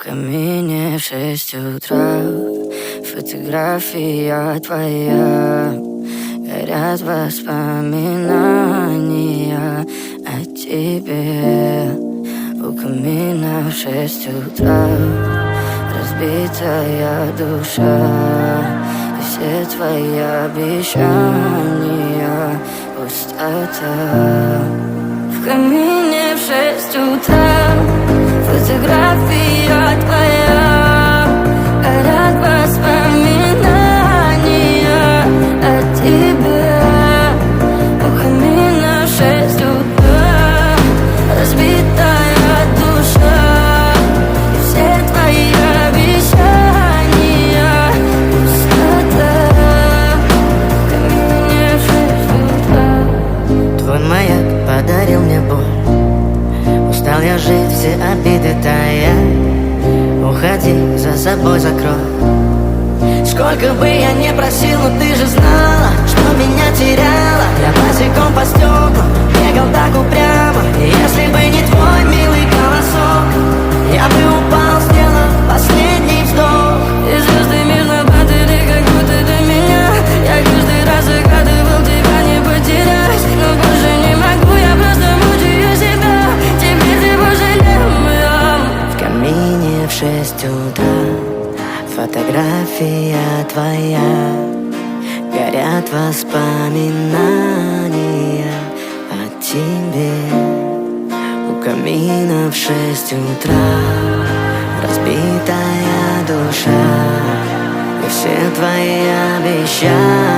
камине в 6 утра, фотография твоя. Горят воспоминания о тебе. У камина в 6 утра разбитая душа, и все твои обещания пустота. В камине в 6 утра фотография твоя. Горят воспоминания о тебе. У камина в 6 утра разбитая душа, и все твои обещания пустота. В камине в 6 утра. Твой маяк подарил мне боль. Устал я жить, все обиды тая. Уходи, за собой закрой. Сколько бы я не просил, но ты же знала, что меня теряла. Я босиком по стеклам бегал так упрямо. И если бы не твой милый голосок, я бы упал, сделав последний вздох. И звезды между падали, как будто до меня. Я каждый раз загадывал тебя не потерять, но больше не могу, я просто мучаю себя. Теперь ты пожалел меня. В камине в 6 утра фотография твоя. Горят воспоминания о тебе. У камина в 6 утра разбитая душа, и все твои обещания